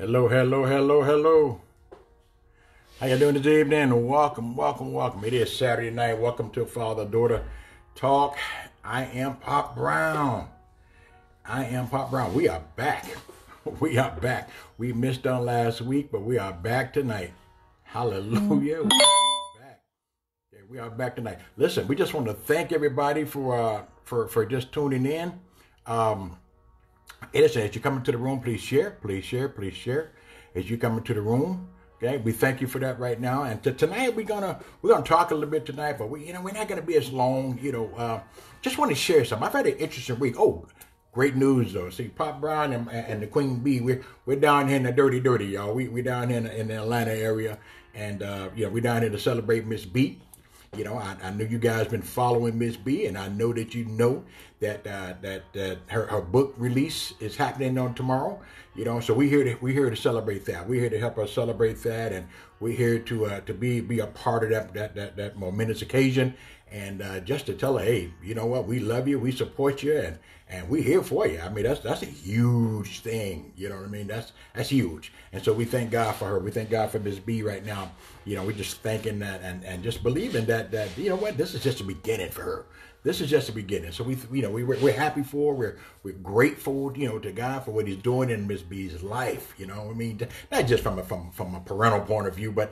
Hello, hello, hello, hello. How you doing this evening? Welcome, welcome, welcome. It is Saturday night. Welcome to Father-Daughter Talk. I am Pop Brown. I am Pop Brown. We are back. We are back. We missed on last week, but we are back tonight. Hallelujah. We are back. Yeah, we are back tonight. Listen, we just want to thank everybody for just tuning in. Listen, as you come into the room, please share, please share, please share. As you come into the room, okay, we thank you for that right now. And tonight we're gonna talk a little bit tonight, but we're not gonna be as long. Just want to share something. I've had an interesting week. Oh, great news though. See, Pop Brown and the Queen Bee, we're down here in the dirty, y'all. We down here in the Atlanta area, and we're down here to celebrate MzBee. I know you guys been following MzBee, and I know that you know that her book release is happening on tomorrow. So we're here to celebrate that. We're here to help her celebrate that, and we're here to be a part of that momentous occasion, and just to tell her, hey, you know what, we love you, we support you, and we're here for you. I mean, that's a huge thing. You know what I mean? That's huge. And so we thank God for her. We thank God for MzBee right now. We're just thanking that and just believing that you know what, this is just the beginning for her. This is just the beginning. So we're happy for her. We're grateful, to God for what He's doing in MzBee's life. I mean, not just from a parental point of view, but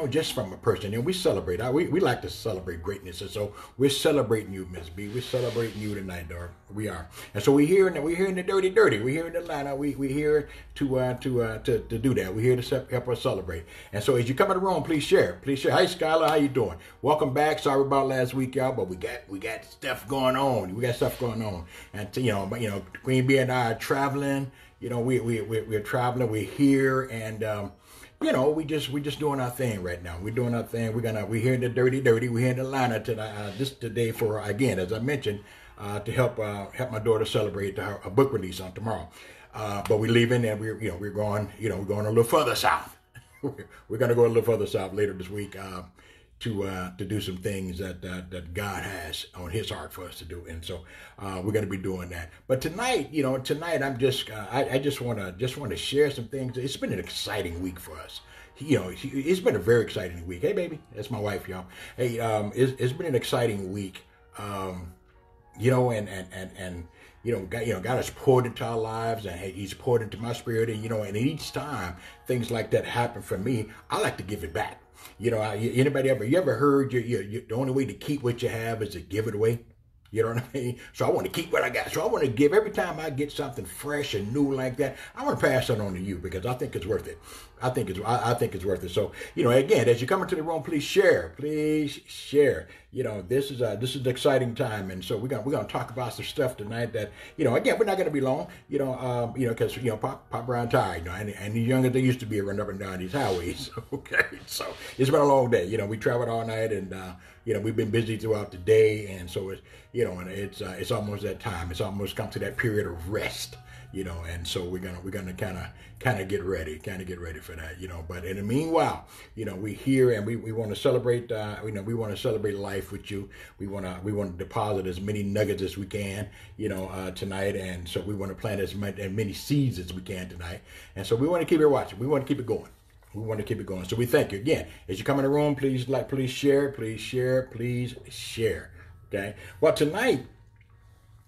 just from a person. We celebrate. We like to celebrate greatness, and so we're celebrating you, MzBee. We're celebrating you tonight, dog. We are. And so we're here in the dirty. We're here in Atlanta. We're here to do that. We're here to help us celebrate. And so as you come in the room, please share. Please share. Hi, Skylar. How you doing? Welcome back. Sorry about last week, y'all, but we got stuff going on. We got stuff going on. And Queen Bee and I are traveling. We're traveling. We're here, and we just doing our thing right now. We're doing our thing. We're here in the dirty. We're here in Atlanta today for, again, as I mentioned, to help my daughter celebrate her book release on tomorrow. But we're leaving, and we're going a little further south. We're going to go a little further south later this week to do some things that God has on His heart for us to do, and so we're going to be doing that. But tonight, I'm just I just want to share some things. It's been an exciting week for us. It's been a very exciting week. Hey, baby, that's my wife, y'all. Hey, it's been an exciting week. And God has poured into our lives, and He's poured into my spirit, and each time things like that happen for me, I like to give it back. Anybody ever heard the only way to keep what you have is to give it away? You know what I mean? So I want to keep what I got. So I want to give every time I get something fresh and new like that. I want to pass it on to you because I think it's worth it. I think it's worth it. So again, as you come into the room, please share. Please share. This is an exciting time, and so we're gonna talk about some stuff tonight that again, we're not gonna be long. Because Pop Brown tired. And the younger they used to be running up and down these highways. Okay, so it's been a long day. We traveled all night, and we've been busy throughout the day, and so it's and it's almost that time. It's almost come to that period of rest. And so we're gonna kind of get ready for that. But in the meanwhile, we here, and we want to celebrate. We want to celebrate life with you. We want to deposit as many nuggets as we can, tonight, and so we want to plant as many seeds as we can tonight. And so we want to keep it watching. We want to keep it going. We want to keep it going. So we thank you again. As you come in the room, please share, please share. Okay. Well, tonight,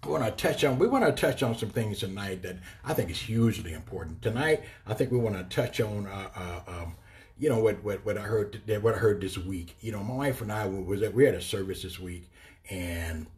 we want to touch on some things tonight that I think is hugely important. Tonight, I think we want to touch on what I heard this week. My wife and I we had a service this week, and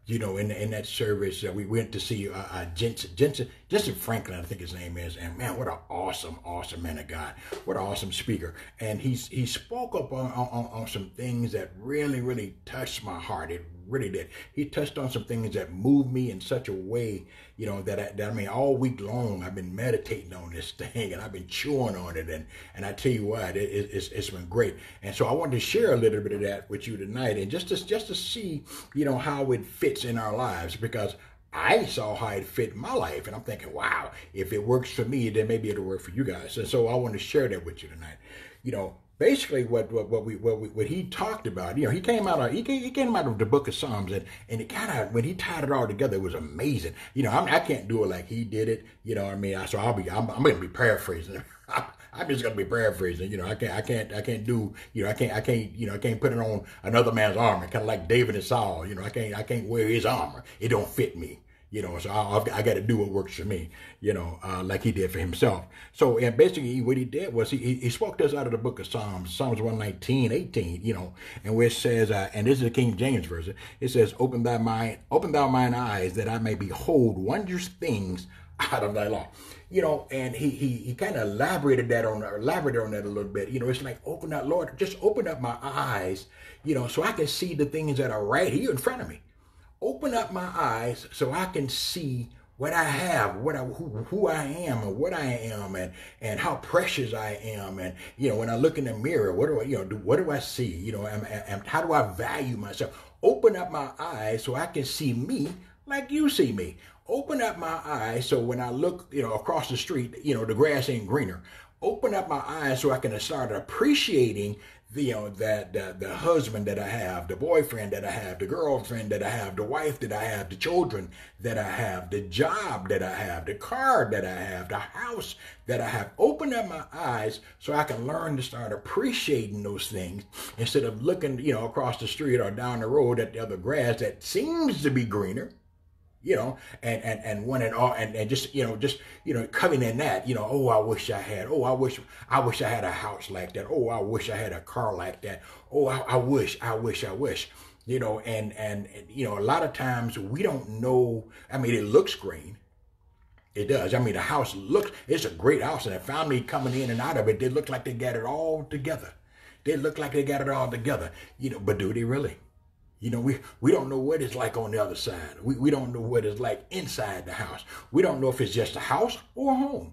in that service, we went to see Jensen Franklin, I think his name is, and man, what an awesome man of God, what an awesome speaker. And he spoke up on some things that really touched my heart. It really did. He touched on some things that moved me in such a way, that all week long I've been meditating on this thing, and I've been chewing on it, and I tell you what, it's been great. And so I wanted to share a little bit of that with you tonight, and just to see, how it fits in our lives, because I saw how it fit in my life, and I'm thinking, wow, if it works for me, then maybe it'll work for you guys. And so I want to share that with you tonight. Basically, what he talked about, he came out of the book of Psalms, and it kind of, when he tied it all together, it was amazing. I can't do it like he did it. So I'm going to be paraphrasing I'm just gonna be paraphrasing. I can't do. I can't put it on another man's armor. Kind of like David and Saul. I can't wear his armor. It don't fit me. So I got to do what works for me. Like he did for himself. So, and basically, what he did was he spoke to us out of the book of Psalms 119:18. And where it says, and this is the King James version. It says, open thou mine eyes, that I may behold wondrous things out of thy law. And he kind of elaborated on that a little bit. It's like, open up, Lord, just open up my eyes, so I can see the things that are right here in front of me. Open up my eyes so I can see what I have, who I am, and what I am, and how precious I am. And when I look in the mirror, what do I see? And how do I value myself? Open up my eyes so I can see me like you see me. Open up my eyes so when I look, across the street, the grass ain't greener. Open up my eyes so I can start appreciating the husband that I have, the boyfriend that I have, the girlfriend that I have, the wife that I have, the children that I have, the job that I have, the car that I have, the house that I have. Open up my eyes so I can learn to start appreciating those things instead of looking, across the street or down the road at the other grass that seems to be greener. And one and all, and just covering in that, oh, I wish I had, I wish I had a house like that. Oh, I wish I had a car like that. Oh, I wish, and a lot of times we don't know. I mean, it looks green. It does. I mean, the house it's a great house, and the family coming in and out of it, they look like they got it all together. But do they really? We don't know what it's like on the other side. We don't know what it's like inside the house. We don't know if it's just a house or a home.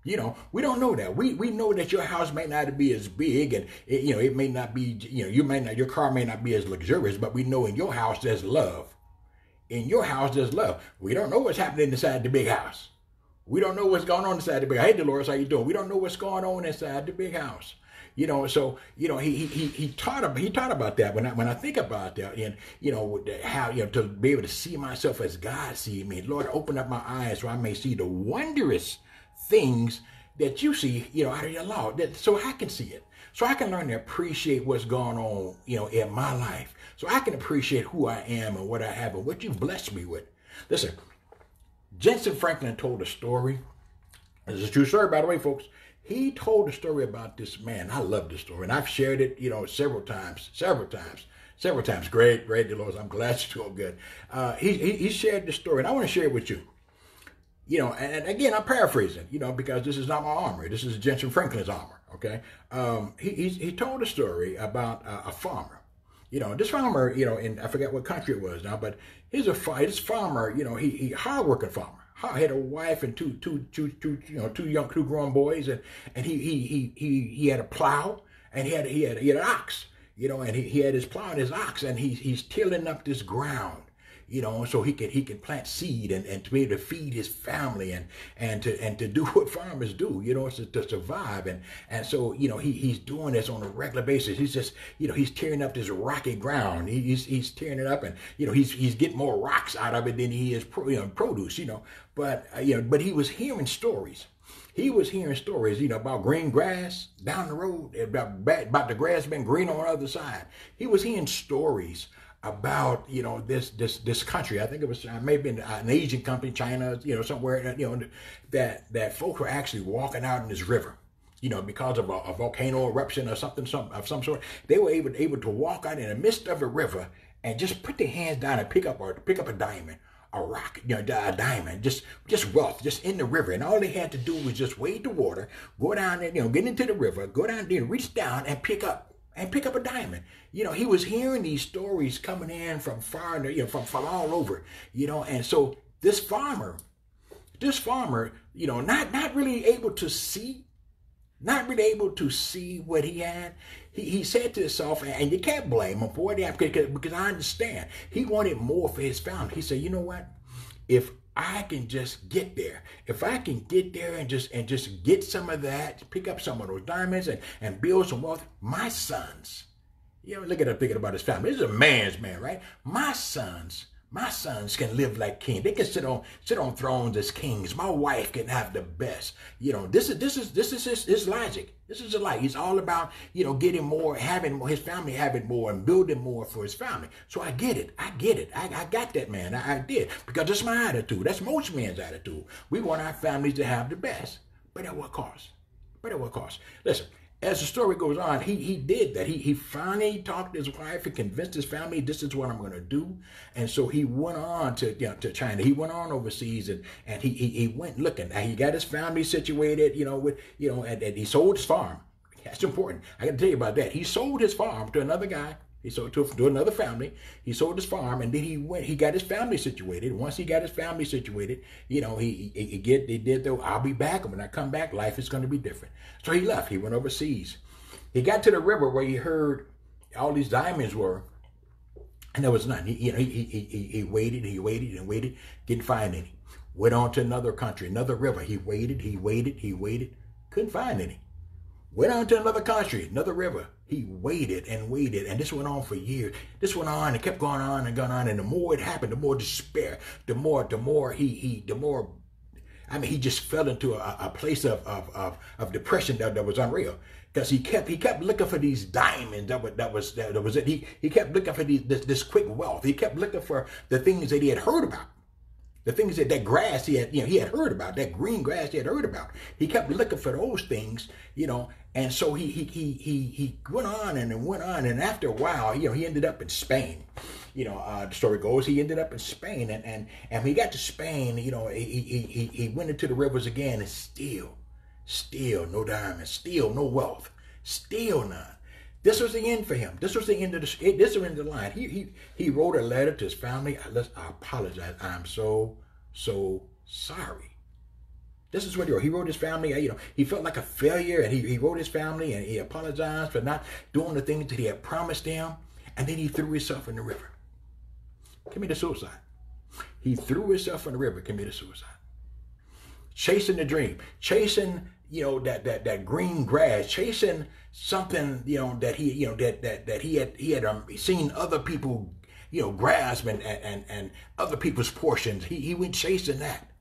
We don't know that. We know that your house may not be as big, and it may not be, your car may not be as luxurious, but we know in your house there's love. In your house there's love. We don't know what's happening inside the big house. We don't know what's going on inside the big house. Hey, Dolores, how you doing? We don't know what's going on inside the big house. So he taught about that. When I think about that, and how to be able to see myself as God sees me, Lord, open up my eyes so I may see the wondrous things that you see, out of your law, so I can see it, so I can learn to appreciate what's going on, in my life, so I can appreciate who I am and what I have and what you've blessed me with. Listen, Jensen Franklin told a story. This is a true story, by the way, folks. He told a story about this man. I love this story, and I've shared it, several times. Great, Dolores. I'm glad you're doing good. He shared this story, and I want to share it with you. And again, I'm paraphrasing, because this is not my armor. This is Jensen Franklin's armor. Okay. He told a story about a farmer. This farmer, and I forget what country it was now, but this farmer, he hardworking farmer. Had a wife and two grown boys, and he had a plow, and he had an ox, and he had his plow and his ox, and he's tilling up this ground, so he could plant seed and to be able to feed his family and to do what farmers do, to survive, and so he's doing this on a regular basis. He's just he's tearing up this rocky ground. He's tearing it up, and he's getting more rocks out of it than he is produce. But he was hearing stories. He was hearing stories, about green grass down the road, about the grass being green on the other side. He was hearing stories about this country. I think it was maybe an Asian country, China, somewhere that folks were actually walking out in this river, because of a volcano eruption or something of some sort. They were able to walk out in the midst of a river and just put their hands down and pick up a diamond, a rock, a diamond, just wealth, just in the river. And all they had to do was just wade the water, go down there, get into the river, go down there, reach down and pick up a diamond. He was hearing these stories coming in from far, from all over, and so this farmer, not really able to see what he had. He said to himself, and you can't blame him for it, because I understand. He wanted more for his family. He said, you know what? If I can just get there, and just get some of that, pick up some of those diamonds and build some wealth, my sons, look at him thinking about his family. This is a man's man, right? My sons My sons can live like kings. They can sit on thrones as kings. My wife can have the best. This is his logic. This is a lie. He's all about, getting more, having more, his family having more and building more for his family. So I get it. I got that, man. I did. Because that's my attitude. That's most men's attitude. We want our families to have the best. But at what cost? Listen. As the story goes on, he did that. He finally talked to his wife and convinced his family, this is what I'm going to do. And so he went on to China. He went on overseas and he went looking. Now he got his family situated, and he sold his farm. That's important. I got to tell you about that. He sold his farm to another guy. He sold to another family. He sold his farm, and then he got his family situated. Once he got his family situated, he did the, I'll be back. And when I come back, life is going to be different. So he left. He went overseas. He got to the river where he heard all these diamonds were, and there was none. He waited, didn't find any. Went on to another country, another river. He waited, couldn't find any. Went on to another country, another river. He waited, and this went on for years. This went on and kept going on and going on, and the more it happened, the more despair, the more he just fell into a place of depression that was unreal. Because he kept looking for these diamonds. That was it. He kept looking for this quick wealth. He kept looking for the things that he had heard about. The things that grass he had heard about, that green grass he had heard about. He kept looking for those things, and so he went on, and after a while, he ended up in Spain. The story goes he ended up in Spain, and when he got to Spain, he went into the rivers again, and still no diamonds, still no wealth, still none. This was the end for him. This was the end of the line. He wrote a letter to his family. I apologize. I'm so sorry. This is what he wrote. He wrote his family. He felt like a failure, and he wrote his family, and he apologized for not doing the things that he had promised them. And then he threw himself in the river. Committed suicide. He threw himself in the river. Committed suicide. Chasing the dream. Chasing that green grass, chasing something that he had seen other people grasp and other people's portions. He went chasing that,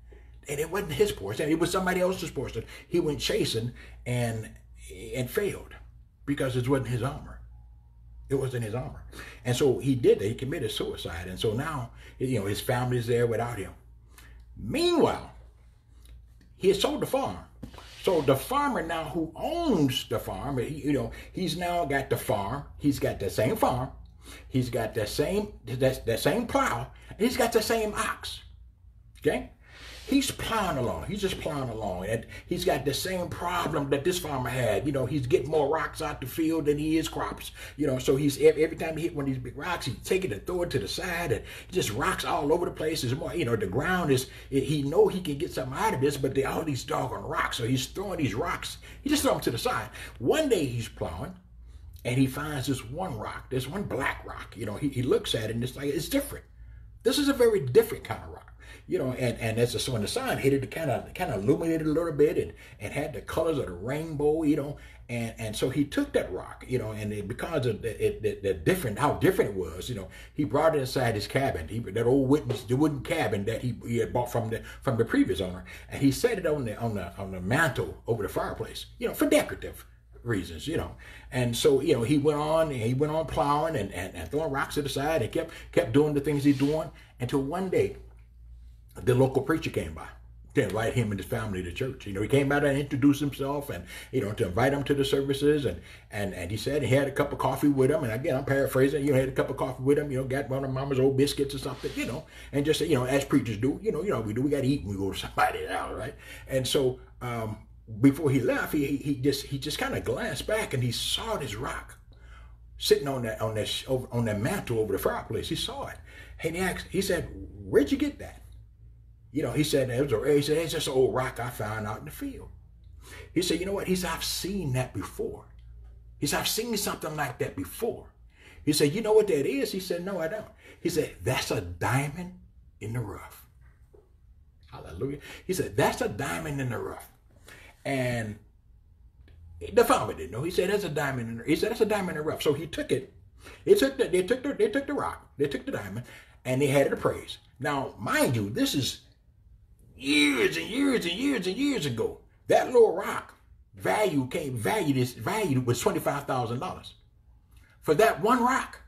and it wasn't his portion. It was somebody else's portion. He went chasing and failed because it wasn't his armor. It wasn't his armor, and so he did that. He committed suicide, and so now his family's there without him. Meanwhile, he had sold the farm. So the farmer now who owns the farm, he's now got the farm. He's got the same farm. He's got that same plow. And he's got the same ox. Okay? He's plowing along. He's just plowing along. And he's got the same problem that this farmer had. He's getting more rocks out the field than he is crops. So he's every time he hit one of these big rocks, he take it and throw it to the side, and just rocks all over the place. There's more, the ground is, he know he can get something out of this, but they're all these doggone rocks. So he's throwing these rocks. He just throw them to the side. One day he's plowing, and he finds this one rock. There's one black rock. He looks at it, and it's different. This is a very different kind of rock. So when the sun hit it, it kind of illuminated a little bit and had the colors of the rainbow, and so he took that rock, and because of how different it was, he brought it inside his cabin, that old wooden cabin that he had bought from the previous owner, and he set it on the mantle over the fireplace, for decorative reasons, and so he went on plowing and throwing rocks to the side and kept doing the things he's doing until one day the local preacher came by to invite him and his family to church. He came by to introduce himself and, to invite him to the services. And he said he had a cup of coffee with him. And again, I'm paraphrasing, he had a cup of coffee with him, got one of mama's old biscuits or something, and just, as preachers do, we got to eat when we go to somebody's house, right? And so, before he left, he just kind of glanced back and he saw this rock sitting on that mantle over the fireplace. He saw it. And he said, "Where'd you get that?" He said, it's just an old rock I found out in the field. He said, you know what? He said, I've seen that before. He said, I've seen something like that before. He said, you know what that is? He said, no, I don't. He said, that's a diamond in the rough. Hallelujah. He said, that's a diamond in the rough. And the farmer didn't know. He said, that's a diamond in the rough. So he took it. They took the rock. They took the diamond. and they had it appraised. Now, mind you, this is years and years and years and years ago. That little rock value was $25,000 for that one rock.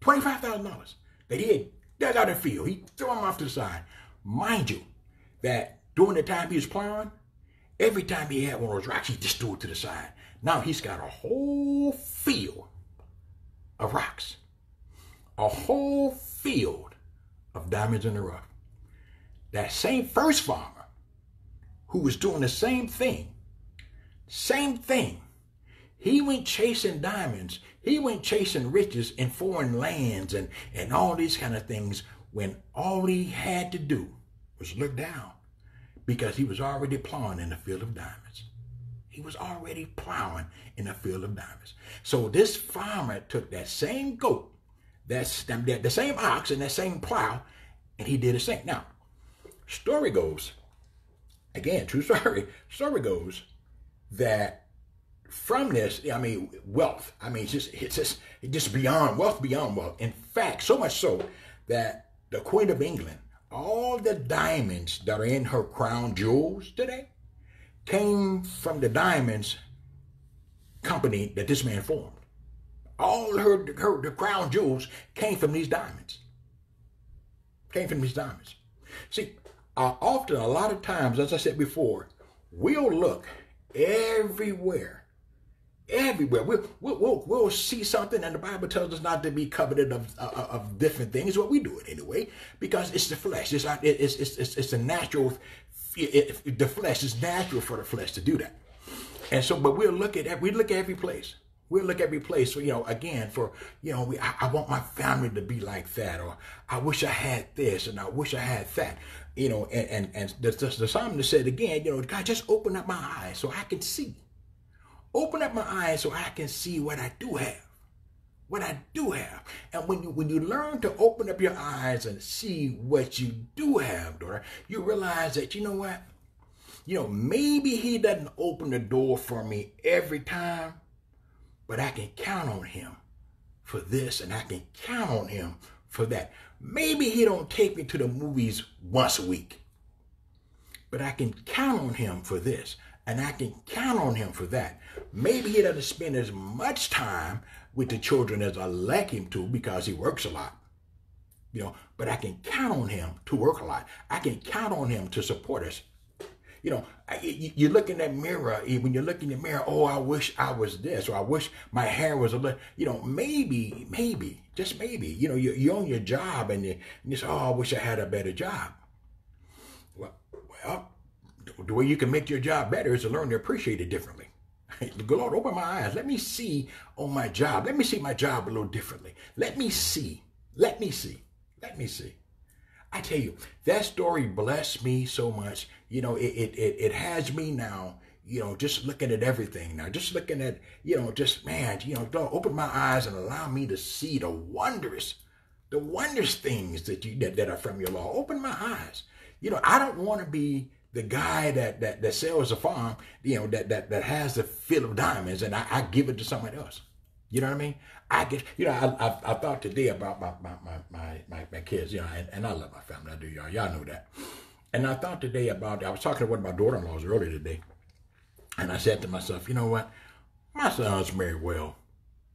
$25,000 that he had dug out of the field. He threw them off to the side. Mind you, that during the time he was plowing, every time he had one of those rocks, he just threw it to the side. Now he's got a whole field of rocks, a whole field of diamonds in the rough. That same first farmer who was doing the same thing, he went chasing diamonds. He went chasing riches in foreign lands and all these kind of things when all he had to do was look down, because he was already plowing in the field of diamonds. He was already plowing in the field of diamonds. So this farmer took that same goat, the same ox and that same plow, and he did the same. Now, story goes, again, true story goes that from this, I mean, wealth. I mean, it's just beyond wealth, beyond wealth. In fact, so much so that the Queen of England, all the diamonds that are in her crown jewels today, came from the diamonds company that this man formed. All the crown jewels came from these diamonds. See, often, a lot of times, as I said before, we'll look everywhere. We'll see something, and the Bible tells us not to be coveted of different things. Well, we do it anyway because it's the flesh. It's a natural. The flesh is natural for the flesh to do that, and so. But we look at every place. We'll look at every place. So again, I want my family to be like that, or I wish I had this, and I wish I had that. And the psalmist said again, God, just open up my eyes so I can see. Open up my eyes so I can see what I do have. And when you learn to open up your eyes and see what you do have, daughter, you realize that, you know what? Maybe he doesn't open the door for me every time, but I can count on him for this, and I can count on him for that. Maybe he don't take me to the movies once a week, but I can count on him for this, and I can count on him for that. Maybe he doesn't spend as much time with the children as I like him to because he works a lot. But I can count on him to work a lot. I can count on him to support us. You look in that mirror, when you look in the mirror, oh, I wish I was this, or I wish my hair was a little, maybe, just maybe, you're on your job and you say, oh, I wish I had a better job. Well, the way you can make your job better is to learn to appreciate it differently. Lord, open my eyes. Let me see on my job. Let me see my job a little differently. Let me see. I tell you, that story blessed me so much. It has me now, just looking at everything now, just looking at, Lord, open my eyes and allow me to see the wondrous things that are from your law. Open my eyes. I don't want to be the guy that sells a farm, that has the field of diamonds, and I give it to somebody else. You know what I mean? I thought today about my kids, and I love my family. I do, y'all know that. And I thought today I was talking to one of my daughter-in-laws earlier today, and I said to myself, you know what? My son's married well.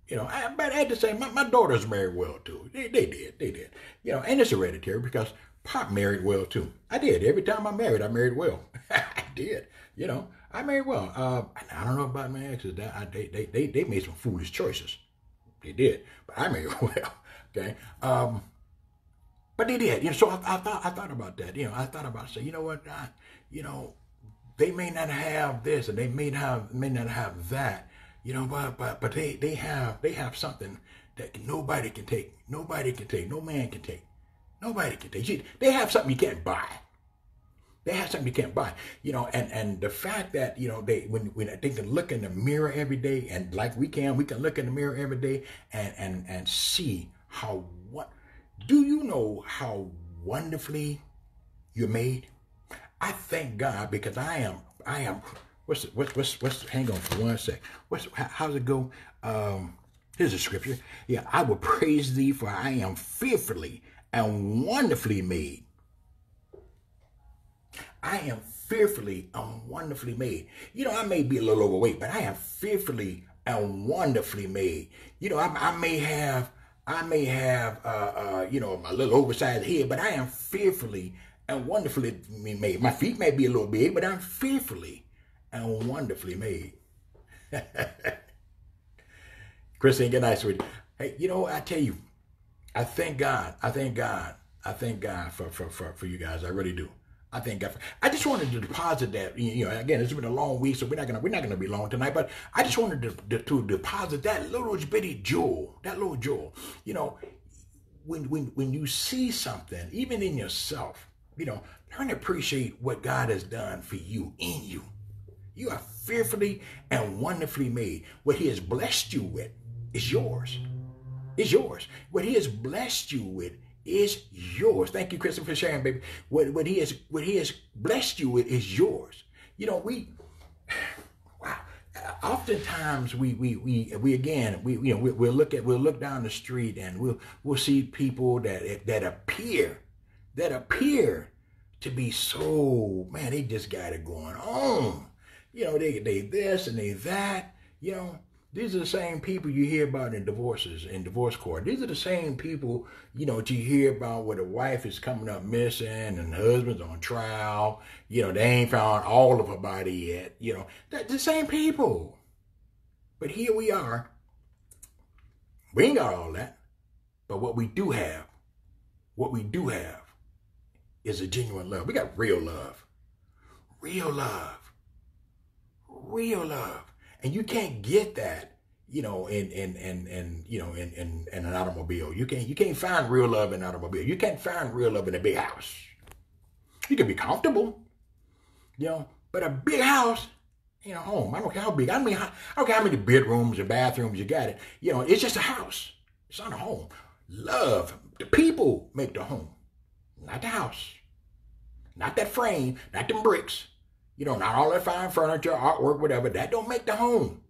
But I had to say, my daughters married well too. They did. And it's hereditary because Pop married well too. I did. Every time I married well. I did. I married well. I don't know about my exes. They made some foolish choices. They did, but I married well. Okay. But they did. So I thought about that. I thought about saying, you know what? They may not have this, and they may not have that. But they have something that nobody can take. Nobody can take. No man can take. Nobody can take. They have something you can't buy. They have something you can't buy. And the fact that when they can look in the mirror every day, and like we can look in the mirror every day and see how do you know how wonderfully you're made? I thank God because I am. What's hang on for one sec. How's it go? Here's a scripture. Yeah, I will praise thee, for I am fearfully and wonderfully made. I am fearfully and wonderfully made. You know, I may be a little overweight, but I am fearfully and wonderfully made. You know, I may have, you know, a little oversized head, but I am fearfully and wonderfully made. My feet may be a little big, but I'm fearfully and wonderfully made. Christine, good night, sweetie. Hey, you know, I tell you, I thank God. I thank God for you guys. I really do. I thank God. I just wanted to deposit that. You know, again, it's been a long week, so we're not gonna be long tonight. But I just wanted to deposit that little bitty jewel, that little jewel. You know, when you see something, even in yourself, you know, learn to appreciate what God has done for you, in you. You are fearfully and wonderfully made. What He has blessed you with is yours. It's yours. What He has blessed you with is yours. Thank you, Kristen, for sharing, baby. What he has blessed you with is yours. You know, wow. Oftentimes we'll look down the street and we'll see people that appear to be so, man, they just got it going on. You know, they this and they that. You know, these are the same people you hear about in divorces, in divorce court. These are the same people, you know, that you hear about where the wife is coming up missing and the husband's on trial. You know, they ain't found all of her body yet. You know, that's the same people. But here we are. We ain't got all that. But what we do have is a genuine love. We got real love. Real love. Real love. And you can't get that, you know, in an automobile. You can't find real love in an automobile. You can't find real love in a big house. You can be comfortable, you know, but a big house, you know, home. I don't care how big. I don't care how many bedrooms and bathrooms you got it. You know, it's just a house. It's not a home. Love, the people make the home, not the house, not that frame, not them bricks. You know, not all that fine furniture, artwork, whatever. That don't make the home.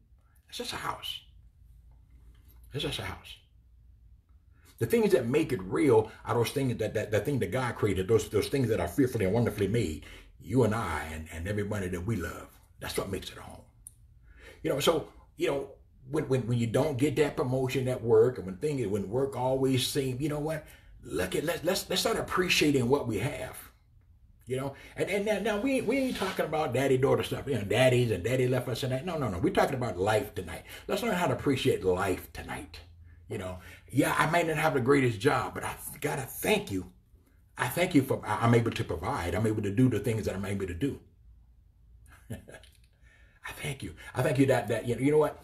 It's just a house. It's just a house. The things that make it real are those things that thing that God created, those things that are fearfully and wonderfully made. You and I and everybody that we love. That's what makes it a home. You know, so, you know, when you don't get that promotion at work, and when work always seems, you know what? Let's start appreciating what we have. You know, and now we ain't talking about daddy-daughter stuff, you know, daddies and daddy left us and that. No. We're talking about life tonight. Let's learn how to appreciate life tonight. You know, yeah, I may not have the greatest job, but God, I thank you. I thank you for I'm able to provide. I'm able to do the things that I'm able to do. I thank you. I thank you that you know what?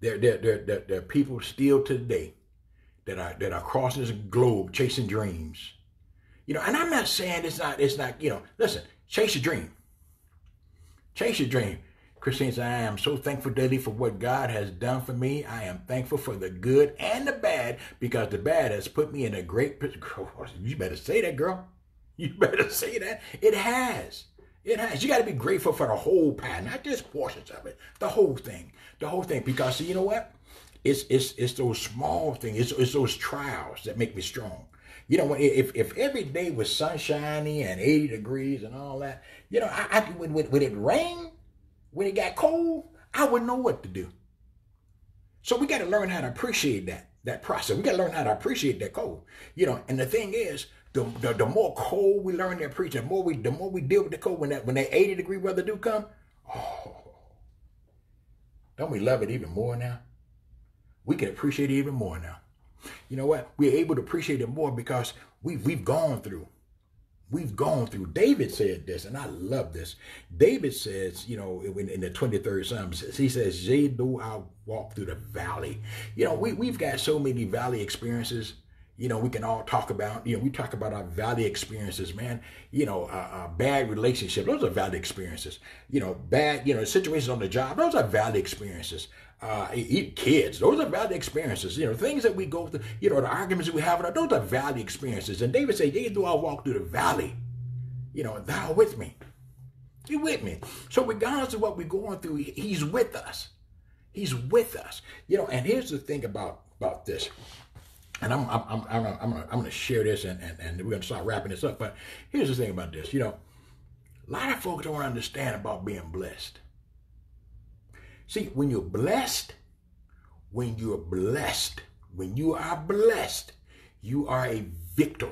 There are people still today that are crossing this globe chasing dreams. You know, and I'm not saying it's not, you know, listen, chase your dream. Chase your dream. Christine said, I am so thankful daily for what God has done for me. I am thankful for the good and the bad, because the bad has put me in a great position. You better say that, girl. You better say that. It has. It has. You got to be grateful for the whole pie, not just portions of it. The whole thing. The whole thing. Because, see, you know what? It's those small things. It's those trials that make me strong. You know, if every day was sunshiny and 80 degrees and all that, you know, when it rained, when it got cold, I wouldn't know what to do. So we got to learn how to appreciate that process. We got to learn how to appreciate that cold. You know, and the thing is, the more cold we learn to appreciate, the more we deal with the cold, when that 80-degree weather do come, oh, don't we love it even more now? We can appreciate it even more now. You know what? We're able to appreciate it more because we've gone through. We've gone through. David said this, and I love this. David says, you know, in the 23rd Psalm, he says, yea, though I walk through the valley. You know, we've got so many valley experiences, you know, we can all talk about. You know, we talk about our valley experiences, man. You know, bad relationship, those are valley experiences. You know, bad, you know, situations on the job, those are valley experiences. Kids, those are valley experiences. You know, things that we go through, you know, the arguments that we have, those are valley experiences. And David said, yea, though I walk through the valley, you know, thou with me. You're with me. So regardless of what we're going through, he's with us. He's with us. You know, and here's the thing about this. And I'm gonna share this, and we're gonna start wrapping this up. But here's the thing about this. You know, a lot of folks don't understand about being blessed. See, when you're blessed, when you are blessed, you are a victor.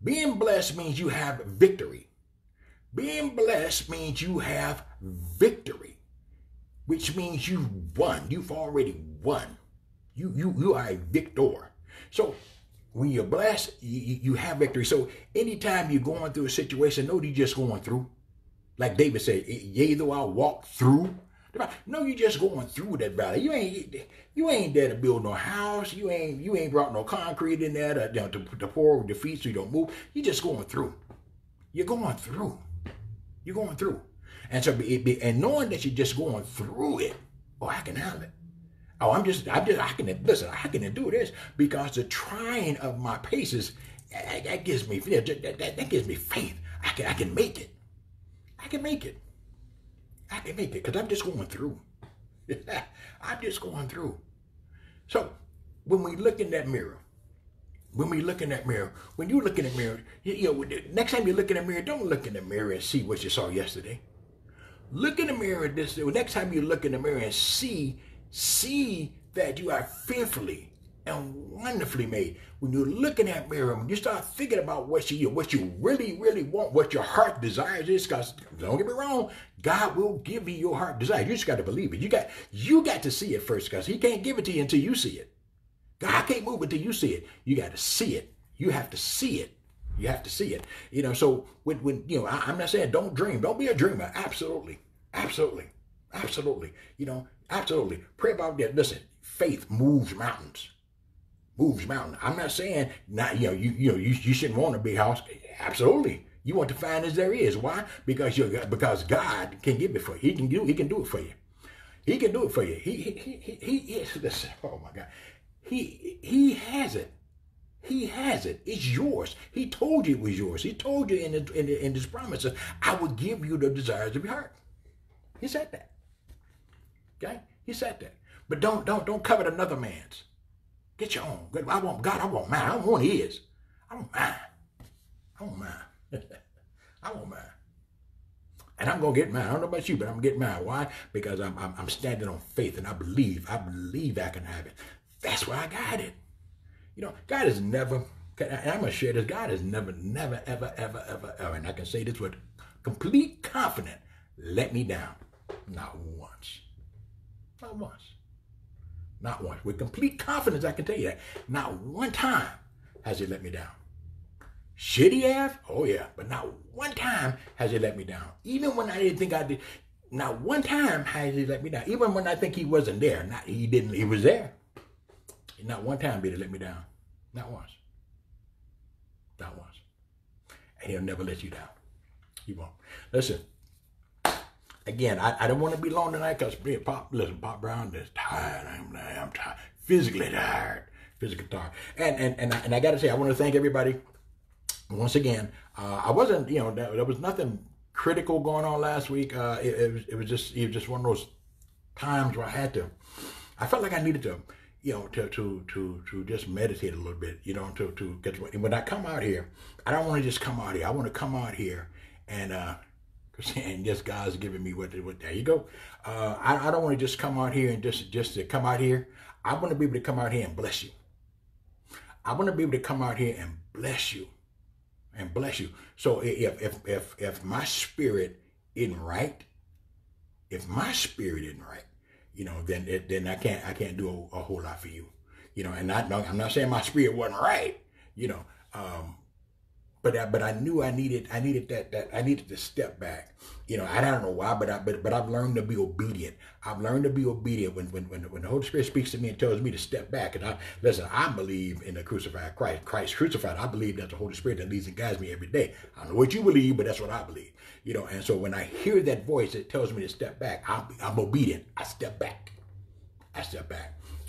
Being blessed means you have victory. Being blessed means you have victory, which means you've won. You've already won. You are a victor. So when you're blessed, you have victory. So anytime you're going through a situation, no, you're just going through. Like David said, yea, though I walk through. No, you just going through that valley. You ain't there to build no house. You ain't brought no concrete in there to pour over your feet so you don't move. You just going through. You're going through. You're going through. And so and knowing that you're just going through it, oh, I can handle it. Oh, I can endure this because the trying of my paces, that gives me faith. I can make it. I can make it. I can make it because I'm just going through. I'm just going through. So when we look in that mirror, when you look in that mirror, next time you look in the mirror, don't look in the mirror and see what you saw yesterday. Look in the mirror next time you look in the mirror and see that you are fearfully and wonderfully made. When you look in that mirror, when you start thinking about what you really, really want, what your heart desires is, because don't get me wrong, God will give you your heart desire. You just got to believe it. You got to see it first, because he can't give it to you until you see it. God can't move until you see it. You got to see it. You have to see it. You have to see it. So when I'm not saying don't dream. Don't be a dreamer. Absolutely. Absolutely. Absolutely. Absolutely. Pray about that. Listen, faith moves mountains. Moves mountains. I'm not saying you shouldn't want a big house. Absolutely. You want to find as there is. Why? Because God can give it for you. He can do it for you. He can do it for you. He listen, oh my God. He has it. He has it. It's yours. He told you it was yours. He told you in his promises, I will give you the desires of your heart. He said that. Okay? He said that. But don't covet another man's. Get your own. I want mine. I don't want his. I want mine. I want mine. I want mine. And I'm gonna get mine. I don't know about you, but I'm gonna get mine. Why? Because I'm standing on faith, and I believe I can have it. That's why I got it. God has never, and I'm gonna share this. God has never, ever, and I can say this with complete confidence, let me down. Not once. Not once. Not once. With complete confidence, I can tell you that. Not one time has he let me down. Should he have? Oh yeah. But not one time has he let me down. Even when I didn't think I did. Not one time has he let me down. Even when I think he wasn't there. He didn't. He was there. Not one time did he let me down. Not once. Not once. And he'll never let you down. He won't. Listen. Again, I don't want to be long tonight because Pop Brown is tired. I'm tired. Physically tired. Physically tired. And I got to say, I want to thank everybody once again. I wasn't, there was nothing critical going on last week. It was just one of those times where I felt like I needed to, to just meditate a little bit, to get, when I come out here, I don't want to just come out here. I want to come out here and just God's giving me what there you go. I don't want to just come out here and just to come out here. I want to be able to come out here and bless you. I want to be able to come out here and bless you. And bless you. So if my spirit isn't right, then I can't do a whole lot for you. And I'm not saying my spirit wasn't right, but I knew I needed that I needed to step back. I don't know why, but I've learned to be obedient. I've learned to be obedient when the Holy Spirit speaks to me and tells me to step back. And I believe in the crucified Christ crucified. I believe that's the Holy Spirit that leads and guides me every day. I don't know what you believe, but that's what I believe. And so when I hear that voice that tells me to step back, I'm obedient. I step back.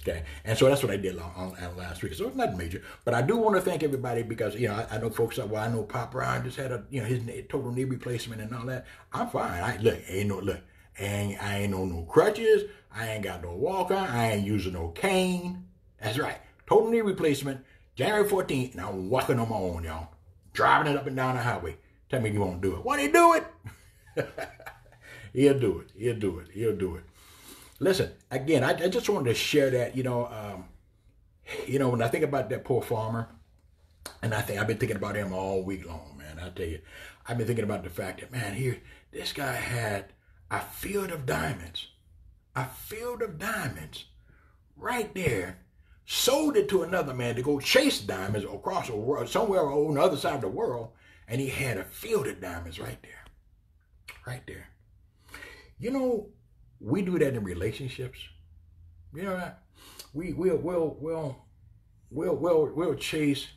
Okay, and so that's what I did on last week. So it's nothing major, but I do want to thank everybody because I know folks that I know Pop Brown just had his total knee replacement and all that. I'm fine. I ain't on no crutches. I ain't got no walker. I ain't using no cane. That's right. Total knee replacement, January 14th, and I'm walking on my own, y'all. Driving it up and down the highway. Tell me you won't do it. Won't he do it? He'll do it. He'll do it. He'll do it. Listen, again, I just wanted to share that, when I think about that poor farmer, and I've been thinking about him all week long, man. I tell you, I've been thinking about the fact that, man, this guy had a field of diamonds. A field of diamonds right there. Sold it to another man to go chase diamonds across the world, somewhere on the other side of the world, and he had a field of diamonds right there. Right there. We do that in relationships. You know that? We'll chase.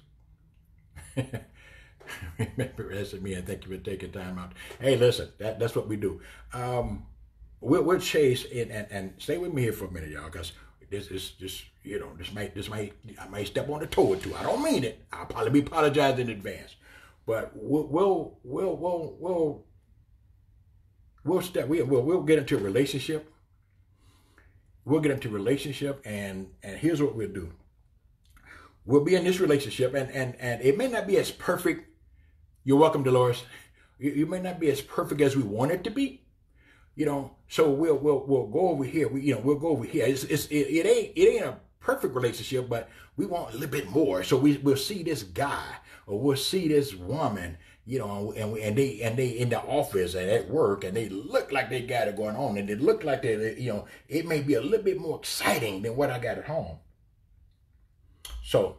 Remember, that's me, and thank you for taking time out. Hey, listen, that's what we do. We'll chase and stay with me here for a minute, y'all, because this is just, I might step on the toe or two. I don't mean it. I'll probably be apologizing in advance, but we'll get into a relationship. We'll get into a relationship, and here's what we'll do. We'll be in this relationship, and it may not be as perfect. You're welcome, Dolores. You may not be as perfect as we want it to be, So we'll go over here. We'll go over here. It ain't a perfect relationship, but we want a little bit more. So we'll see this guy or we'll see this woman, and they in the office and at work, and they look like they got it going on, and they look like it may be a little bit more exciting than what I got at home. So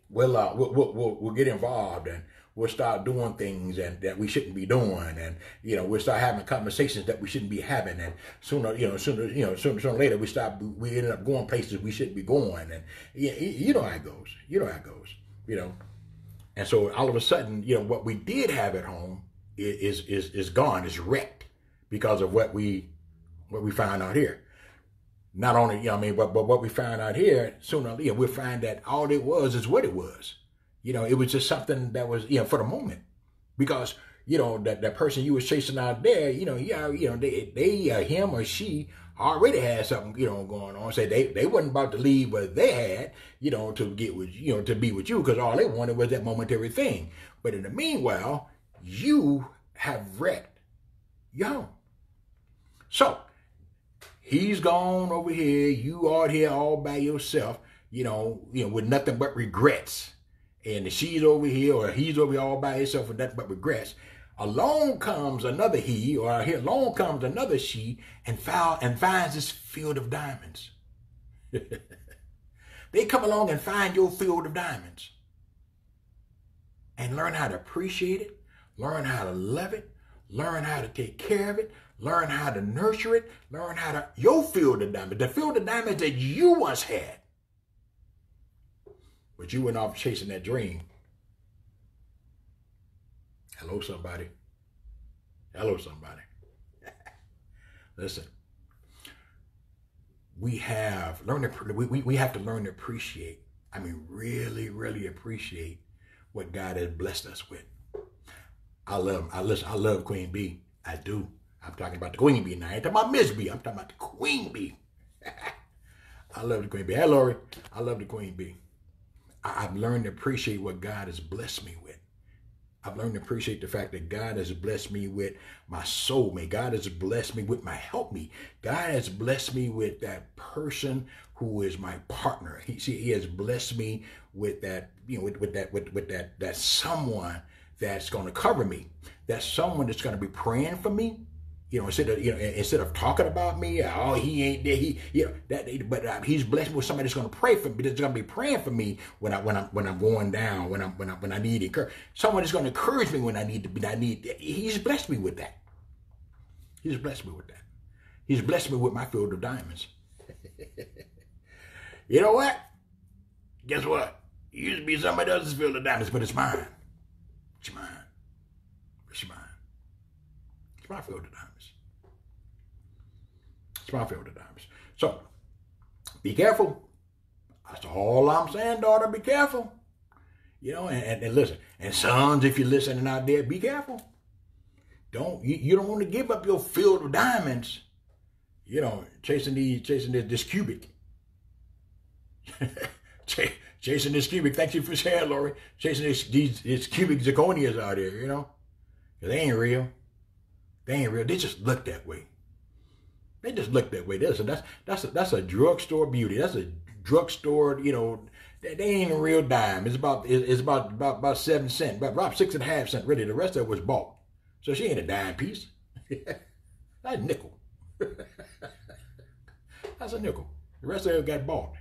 we'll get involved, and we'll start doing things that we shouldn't be doing, and we'll start having conversations that we shouldn't be having, and sooner or later we end up going places we shouldn't be going, and you know how it goes. And so all of a sudden, what we did have at home is gone, is wrecked because of what we found out here. Not only, but what we found out here, sooner, we'll find that all it was is what it was. It was just something that was, for the moment. Because, that person you was chasing out there, they him or she already had something, going on. Say they wasn't about to leave what they had, to get with, to be with you, because all they wanted was that momentary thing. But in the meanwhile, you have wrecked your home. So, he's gone over here, you out here all by yourself, with nothing but regrets. And she's over here or he's over here all by himself with nothing but regrets. Along comes another he, or along comes another she, and finds this field of diamonds. They come along and find your field of diamonds. And learn how to appreciate it, learn how to love it, learn how to take care of it, learn how to nurture it, learn how to, your field of diamonds, the field of diamonds that you once had. But you went off chasing that dream. Hello, somebody. Hello, somebody. Listen, we have to learn to appreciate. Really, really appreciate what God has blessed us with. I love Queen Bee. I do. I'm talking about the Queen Bee now. I ain't talking about MzBee. I'm talking about the Queen Bee. I love the Queen Bee. Hey, Lori. I love the Queen Bee. I've learned to appreciate what God has blessed me with. I've learned to appreciate the fact that God has blessed me with my soulmate. God has blessed me with my helpmate. God has blessed me with that person who is my partner. He has blessed me with that, with that someone that's going to cover me. That's someone that's going to be praying for me. Instead of talking about me, oh, he ain't there. But he's blessed me with somebody that's going to pray for me. That's going to be praying for me when I'm going down, when I need encouragement. Someone that's going to encourage me when I need to be. He's blessed me with that. He's blessed me with that. He's blessed me with my field of diamonds. You know what? Guess what? It used to be somebody else's field of diamonds, but it's mine. It's mine. It's mine. It's my field of diamonds. It's my field of diamonds. So, be careful. That's all I'm saying, daughter. Be careful. And listen. And sons, if you're listening out there, be careful. You don't want to give up your field of diamonds. Chasing this cubic. Chasing this cubic. Thank you for sharing, Lori. Chasing these cubic zirconias out here, you know. They ain't real. They ain't real. They just look that way. They just look that way. That's a drugstore beauty. That's a drugstore, you know. They ain't a real dime. It's about 7 cents, about 6.5 cents. Really, the rest of it was bought. So she ain't a dime piece. That's a nickel. That's a nickel. The rest of it got bought.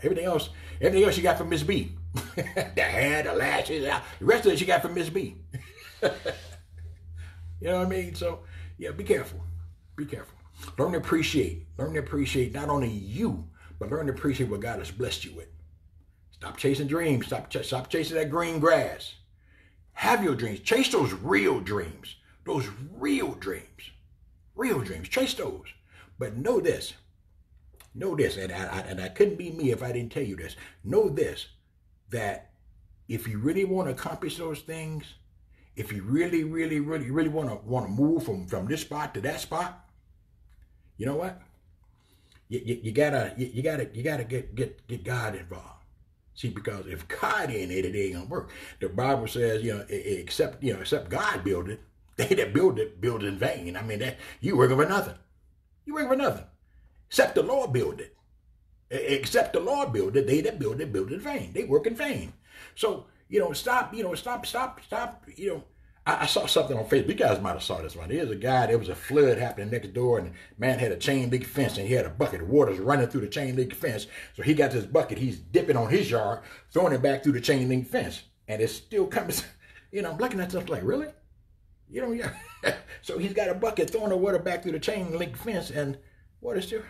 Everything else she got from MzBee. The hair, the lashes, the rest of it she got from MzBee. You know what I mean? So, yeah, be careful. Be careful. Learn to appreciate. Learn to appreciate not only you, but learn to appreciate what God has blessed you with. Stop chasing dreams. Stop chasing that green grass. Have your dreams. Chase those real dreams. Those real dreams. Real dreams. Chase those. But know this. Know this, and I couldn't be me if I didn't tell you this. Know this, that if you really want to accomplish those things, if you really want to move from this spot to that spot, you know what? You gotta get God involved. See, because if God ain't in it, it ain't gonna work. The Bible says, you know, except God build it, they that build it in vain. I mean, that you working for nothing. You working for nothing. Except the Lord build it. Except the Lord build it, they that build it in vain. They work in vain. So, you know, stop, you know, I saw something on Facebook. You guys might have saw this one. There's a guy, there was a flood happening next door, and the man had a chain link fence, and he had a bucket. The water's running through the chain link fence. So he got this bucket, he's dipping on his yard, throwing it back through the chain link fence. And it's still coming, you know, I'm looking at stuff like, really? You know, yeah. So he's got a bucket throwing the water back through the chain link fence, and water still,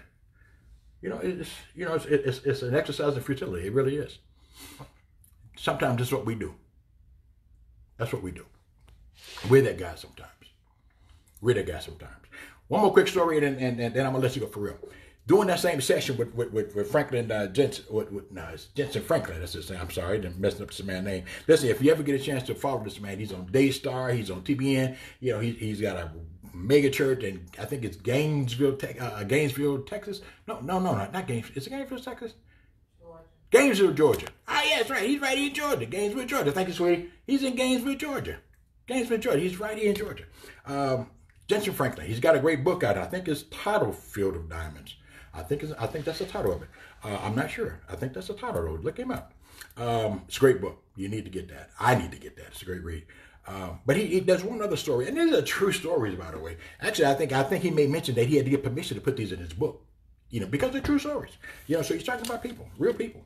you know, it's an exercise in futility. It really is. Sometimes that's what we do. That's what we do. We're that guy sometimes. We're that guy sometimes. One more quick story, and then I'm gonna let you go for real. Doing that same session with Franklin Jensen, it's Jensen Franklin. That's his name. I'm sorry, I messed up this man's name. Listen, if you ever get a chance to follow this man, he's on Daystar, he's on TBN. You know, he's got a mega church, and I think it's Gainesville, Texas. No, not Gainesville. Is it Gainesville, Texas? Georgia. Gainesville, Georgia. Ah, yeah, that's right. He's right here in Georgia. Gainesville, Georgia. Thank you, sweetie. He's in Gainesville, Georgia. Gainesville, Georgia. He's right here in Georgia. Jensen Franklin. He's got a great book out. I think it's titled Field of Diamonds. I think that's the title of it. I'm not sure. I think that's the title of it. Look him up. It's a great book. You need to get that. I need to get that. It's a great read. But he does one other story, and these are true stories, by the way. Actually, I think he may mention that he had to get permission to put these in his book, you know, because they're true stories. You know, so he's talking about people, real people.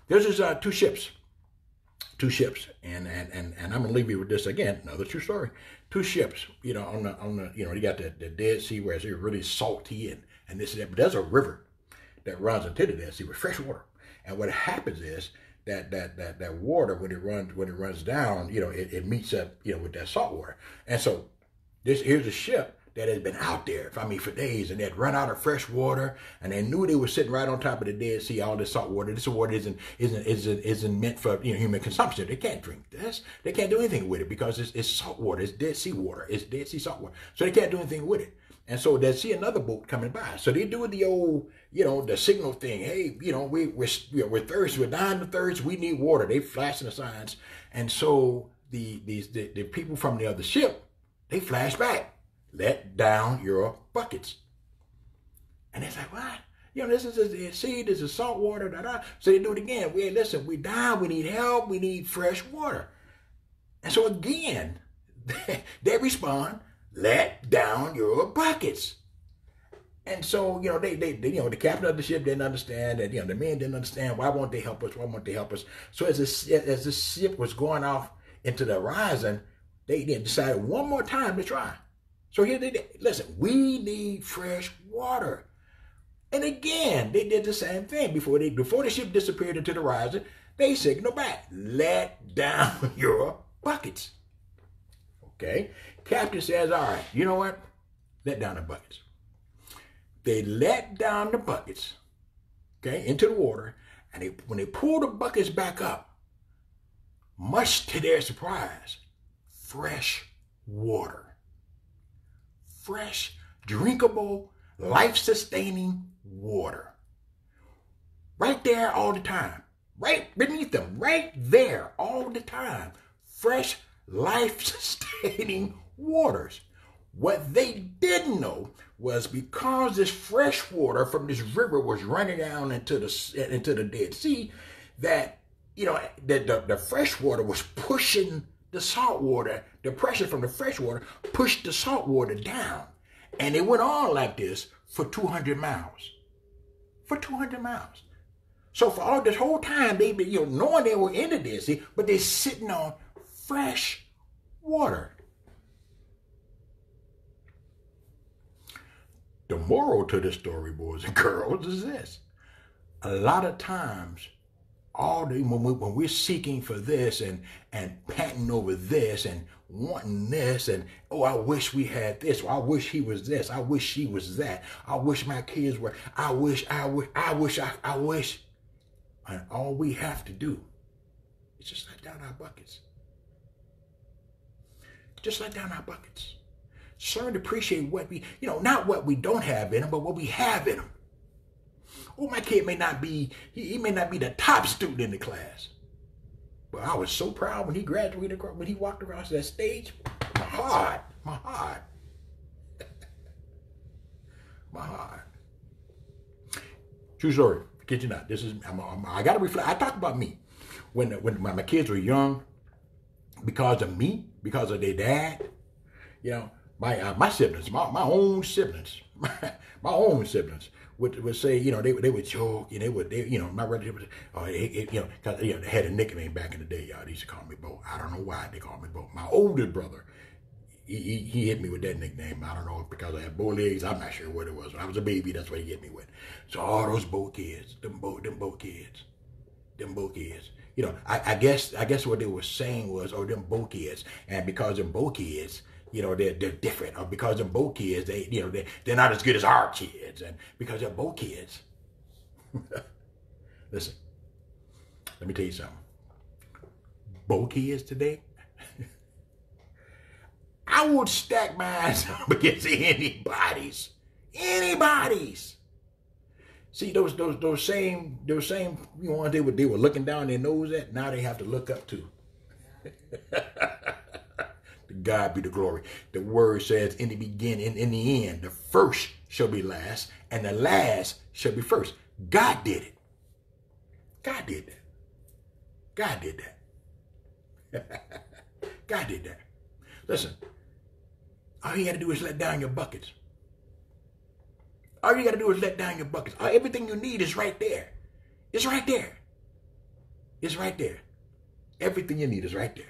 There's this two ships, and I'm gonna leave you with this again. Another true story. Two ships, you know, on the you know, you got the Dead Sea where it's really salty and this and that, but there's a river that runs into the Dead Sea with fresh water. And what happens is that water, when it runs down, you know, it meets up, you know, with that salt water. And so here's a ship that has been out there, for days, and they'd run out of fresh water, and they knew they were sitting right on top of the Dead Sea, all this salt water. This water isn't meant for, you know, human consumption. They can't drink this. They can't do anything with it because it's salt water. It's Dead Sea water. It's Dead Sea salt water. So they can't do anything with it. And so they see another boat coming by. So they do the old, you know, the signal thing. Hey, you know, we're thirsty. We're dying of thirst. We need water. They flashing the signs. And so the people from the other ship, they flash back. Let down your buckets. And it's like, what? You know, this is the sea. This is salt water. Da, da. So they do it again. Listen, we die. We need help. We need fresh water. And so again, they respond. Let down your buckets. And so, you know, they you know, the captain of the ship didn't understand, and, you know, the men didn't understand. Why won't they help us? Why won't they help us? So as the ship was going off into the horizon, they decided one more time to try. So here they did. Listen, we need fresh water. And again, they did the same thing. Before the ship disappeared into the horizon, they signaled back. Let down your buckets. Okay? Captain says, all right, you know what? Let down the buckets. They let down the buckets, okay, into the water, and when they pull the buckets back up, much to their surprise, fresh water. Fresh, drinkable, life-sustaining water. Right there all the time. right beneath them, right there all the time. Fresh, life-sustaining waters. What they didn't know was because this fresh water from this river was running down into the Dead Sea, that the fresh water was pushing the salt water. The pressure from the fresh water pushed the salt water down, and it went on like this for 200 miles. For 200 miles. So for all this whole time, they been knowing they were in the Dead Sea, but they're sitting on fresh water. The moral to this story, boys and girls, is this. A lot of times, when we're seeking for this and panting over this and wanting this and, oh, I wish we had this, or I wish he was this, I wish she was that, I wish my kids were, I wish. And all we have to do is just let down our buckets. Just let down our buckets. Learn to appreciate what we, not what we don't have in them, but what we have in them. Oh, my kid may not be, he may not be the top student in the class. But I was so proud when he graduated, when he walked across that stage. My heart. My heart. True story. Kid you not. This is, I got to reflect. I talk about me. When my kids were young, because of me, because of their dad, my siblings, my own siblings, my own siblings would say, they would joke, and my relative would say, because they had a nickname back in the day, y'all. They used to call me Bo. I don't know why they called me Bo. My oldest brother, he hit me with that nickname. I don't know if because I had bow legs. I'm not sure what it was. When I was a baby, that's what he hit me with. So all those Bo kids, them Bo kids. I guess what they were saying was, oh, them Bo kids, and because them Bo kids, they're different, or because them Bo kids, they're not as good as our kids, and because they're Bo kids. Listen, let me tell you something. Bo kids today, I would stack my eyes up against anybody's. See, those same ones they were looking down their nose at, now they have to look up to. To God be the glory. The word says in the beginning, in the end, the first shall be last, and the last shall be first. God did it. God did that. God did that. God did that. Listen, all you got to do is let down your buckets. All you got to do is let down your buckets. Everything you need is right there. It's right there. It's right there. Everything you need is right there.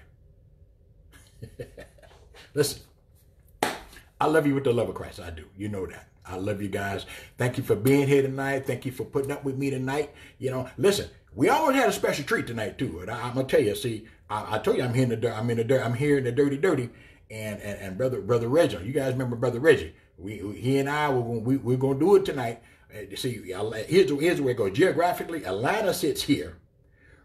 Listen, I love you with the love of Christ. I do. You know that. I love you guys. Thank you for being here tonight. Thank you for putting up with me tonight. Listen, we always had a special treat tonight too. And I'm gonna tell you. See, I told you I'm here in the dirt. I'm here in the dirty. And brother Reggie. You guys remember Brother Reggie? He and I we're gonna do it tonight. See, here's the way it goes. Geographically, Atlanta sits here.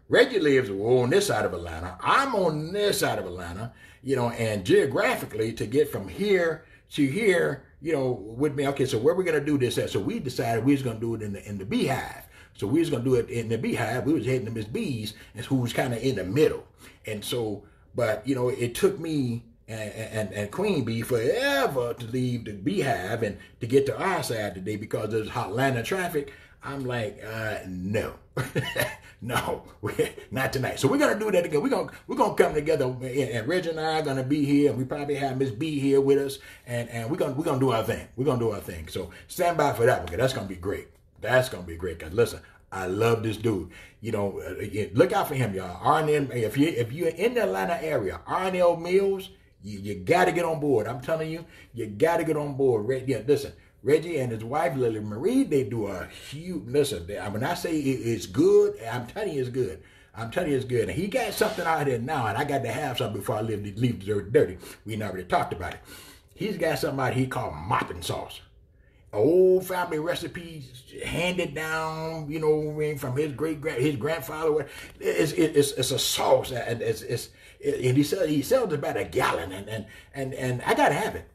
Reggie lives on this side of Atlanta. I'm on this side of Atlanta. And geographically, to get from here to here, with me. Okay, so where we're gonna do this at? So we decided we was gonna do it in the Beehive. So we was gonna do it in the Beehive. We was heading to MzBee's, and who's kind of in the middle. And so, but it took me and Queen Bee forever to leave the Beehive and to get to our side today because there's Atlanta traffic. I'm like, no, no, not tonight. So we're gonna do that again. We're gonna come together, and Reggie and I are gonna be here, and we probably have MzBee here with us, and we're gonna do our thing. We're gonna do our thing. So stand by for that one, because that's gonna be great. That's gonna be great. Cause listen, I love this dude. Look out for him, y'all. RNL, if you're in the Atlanta area, RNL Mills, you got to get on board. I'm telling you, you got to get on board. Listen. Reggie and his wife, Lily Marie, they do a huge, listen, when I say it's good, I'm telling you it's good. I'm telling you it's good. And he got something out there now, and I got to have something before I leave the dirty. We already talked about it. He's got something out here called mopping sauce. Old family recipe handed down, from his grandfather. It's a sauce, and he sells about a gallon, and I gotta have it.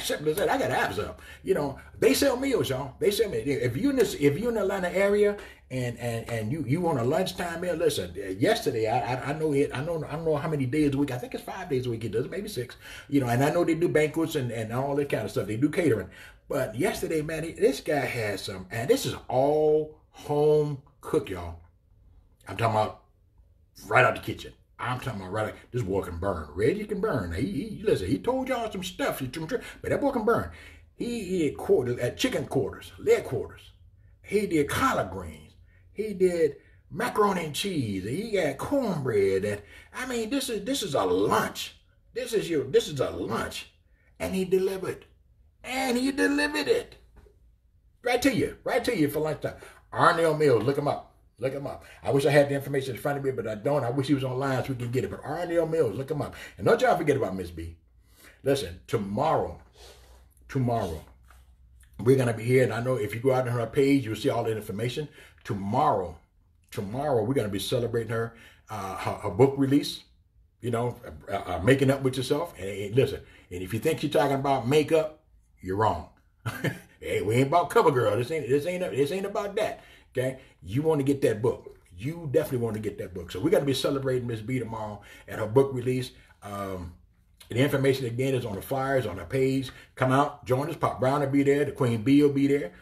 Simple as that. I got abs up. You know, they sell meals, y'all. They sell me. If you in the Atlanta area and you want a lunchtime meal, listen. Yesterday, I know it. I don't know how many days a week. I think it's 5 days a week. It does, maybe 6. You know, and I know they do banquets and all that kind of stuff. They do catering. But yesterday, man, this guy had some, and this is all home cook, y'all. I'm talking about right out the kitchen. I'm talking about right. This boy can burn. Reggie can burn. Listen, he told y'all some stuff, but that boy can burn. He did chicken quarters, leg quarters. He did collard greens. He did macaroni and cheese. He got cornbread. And I mean, this is a lunch. This is a lunch, and he delivered, it right to you for lunchtime. Arnell Mills, look him up. Look him up. I wish I had the information in front of me, but I don't. I wish he was online so we can get it. But Arnell Mills, look him up. And don't y'all forget about MzBee. Listen, tomorrow, we're going to be here. And I know if you go out on her page, you'll see all the information. Tomorrow, we're going to be celebrating her book release. You know, making up with yourself. And listen, and if you think she's talking about makeup, you're wrong. Hey, we ain't about cover girl. This ain't about that. Okay, you want to get that book. You definitely want to get that book. So we're going to be celebrating MzBee tomorrow at her book release. The information again is on the flyers on her page. Come out, join us. Pop Brown will be there. The Queen Bee will be there.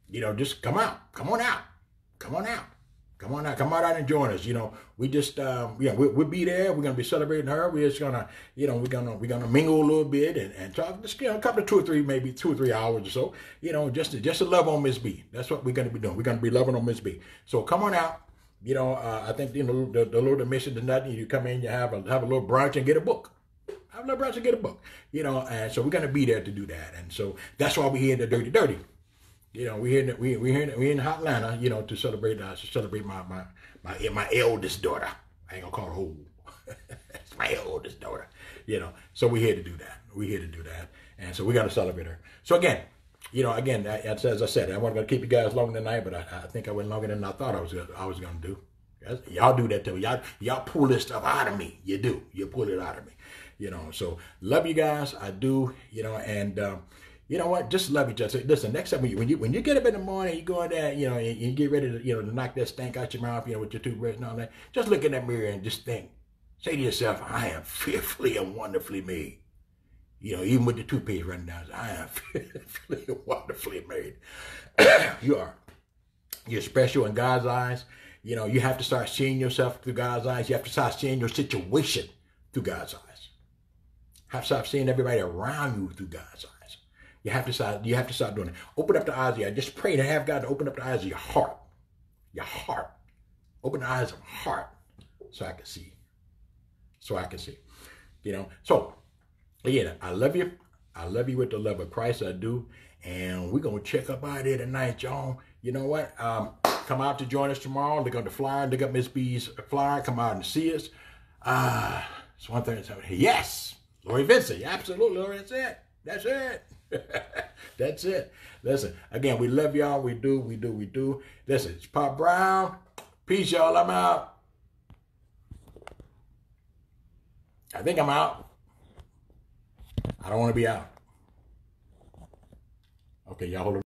You know, just come out. Come on out. Come on out. Come on out. Come out and join us. You know, we just we'll be there. We're gonna be celebrating her. We're just gonna, you know, we're gonna mingle a little bit and talk. Just, you know, a couple of 2 or 3 hours or so. You know, just to love on MzBee. That's what we're gonna be doing. We're gonna be loving on MzBee. So come on out. You know, I think the Lord admission to nothing. You come in, you have a little brunch and get a book. Have a little brunch and get a book. You know, and so we're gonna be there to do that. And so that's why we're here in the Dirty. You know, we're in hot Atlanta, you know, to celebrate my eldest daughter. I ain't gonna call her old. It's my eldest daughter. You know, so we're here to do that. And so we got to celebrate her. So again, you know, as I said, I wasn't gonna keep you guys longer tonight, but I think I went longer than I thought I was gonna do. Y'all do that to me. Y'all pull this stuff out of me. You do. You pull it out of me. You know. So love you guys. I do. You know, and. You know what? Just love each other. Listen, next time when you get up in the morning, you go in there, you know, and you get ready to, you know, to knock that stank out your mouth, you know, with your toothbrush and all that. Just look in that mirror and just think. Say to yourself, I am fearfully and wonderfully made. You know, even with the toothpaste running down, I am fearfully and wonderfully made. You are. You're special in God's eyes. You know, you have to start seeing yourself through God's eyes. You have to start seeing your situation through God's eyes. You have to start seeing everybody around you through God's eyes. You have to start doing it. Open up the eyes of your heart. Just pray to have God to open up the eyes of your heart. Your heart. Open the eyes of your heart so I can see. You know. So, again, I love you. I love you with the love of Christ. I do. And we're going to check up out there tonight, y'all. You know what? Come out to join us tomorrow. Look up the flyer. Look up MzBee's flyer. Come out and see us. It's one thing. Yes. Lori Vincent. Absolutely, Lori. That's it. That's it. That's it. Listen, again, we love y'all. We do. Listen, it's Pop Brown. Peace, y'all. I'm out. I think I'm out. I don't want to be out. Okay, y'all hold on.